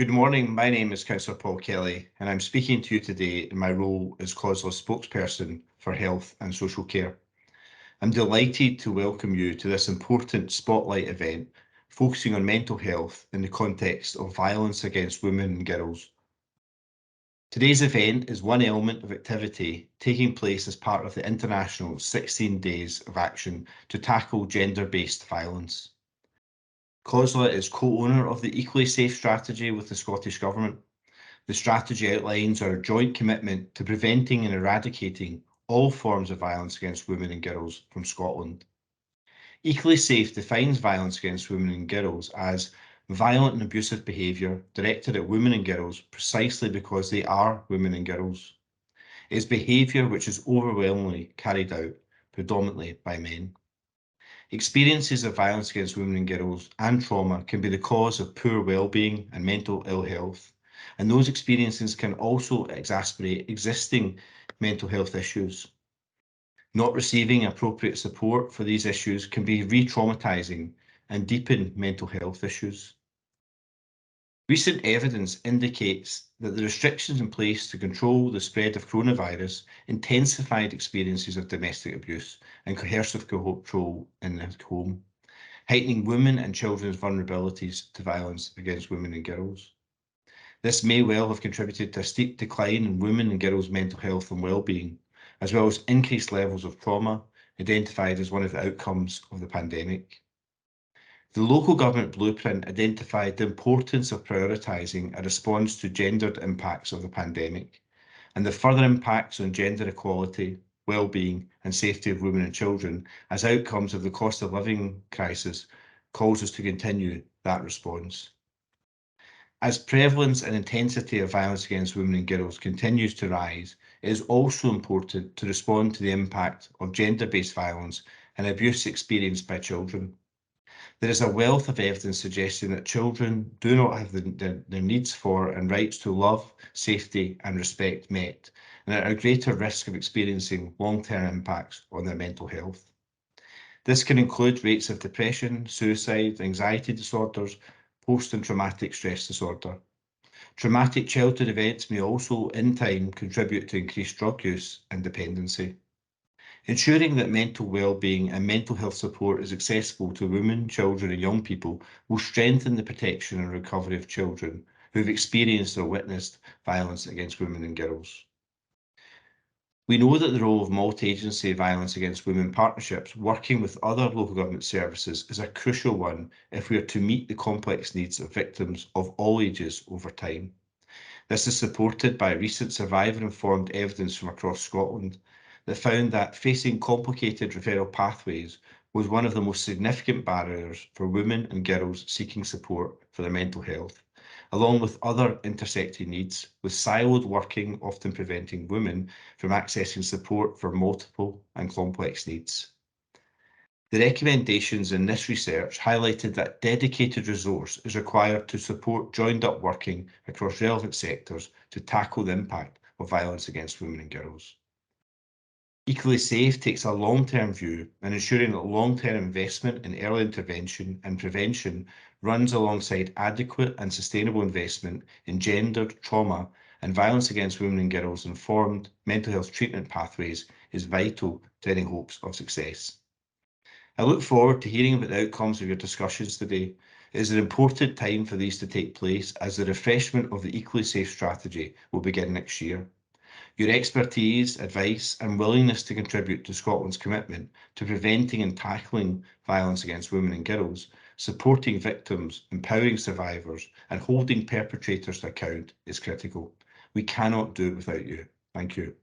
Good morning, my name is Cllr Paul Kelly and I'm speaking to you today in my role as COSLA Spokesperson for Health and Social Care. I'm delighted to welcome you to this important spotlight event focusing on mental health in the context of violence against women and girls. Today's event is one element of activity taking place as part of the international 16 Days of Action to tackle gender-based violence. COSLA is co-owner of the Equally Safe strategy with the Scottish Government. The strategy outlines our joint commitment to preventing and eradicating all forms of violence against women and girls from Scotland. Equally Safe defines violence against women and girls as violent and abusive behaviour directed at women and girls precisely because they are women and girls. It is behaviour which is overwhelmingly carried out predominantly by men. Experiences of violence against women and girls and trauma can be the cause of poor well-being and mental ill health, and those experiences can also exacerbate existing mental health issues. Not receiving appropriate support for these issues can be re-traumatizing and deepen mental health issues. Recent evidence indicates that the restrictions in place to control the spread of coronavirus intensified experiences of domestic abuse and coercive control in the home, heightening women and children's vulnerabilities to violence against women and girls. This may well have contributed to a steep decline in women and girls' mental health and well-being, as well as increased levels of trauma, identified as one of the outcomes of the pandemic. The local government blueprint identified the importance of prioritising a response to gendered impacts of the pandemic and the further impacts on gender equality, well-being and safety of women and children as outcomes of the cost of living crisis calls us to continue that response. As prevalence and intensity of violence against women and girls continues to rise, it is also important to respond to the impact of gender-based violence and abuse experienced by children. There is a wealth of evidence suggesting that children do not have their needs for and rights to love, safety and respect met, and are at a greater risk of experiencing long-term impacts on their mental health. This can include rates of depression, suicide, anxiety disorders, post and traumatic stress disorder. Traumatic childhood events may also, in time, contribute to increased drug use and dependency. Ensuring that mental well-being and mental health support is accessible to women, children and young people will strengthen the protection and recovery of children who have experienced or witnessed violence against women and girls. We know that the role of multi-agency violence against women partnerships working with other local government services is a crucial one if we are to meet the complex needs of victims of all ages over time. This is supported by recent survivor-informed evidence from across Scotland that found that facing complicated referral pathways was one of the most significant barriers for women and girls seeking support for their mental health, along with other intersecting needs, with siloed working often preventing women from accessing support for multiple and complex needs. The recommendations in this research highlighted that dedicated resource is required to support joined-up working across relevant sectors to tackle the impact of violence against women and girls. Equally Safe takes a long-term view and ensuring that long-term investment in early intervention and prevention runs alongside adequate and sustainable investment in gendered trauma and violence against women and girls informed mental health treatment pathways is vital to any hopes of success. I look forward to hearing about the outcomes of your discussions today. It is an important time for these to take place as the refreshment of the Equally Safe strategy will begin next year. Your expertise, advice and willingness to contribute to Scotland's commitment to preventing and tackling violence against women and girls, supporting victims, empowering survivors and holding perpetrators to account is critical. We cannot do it without you. Thank you.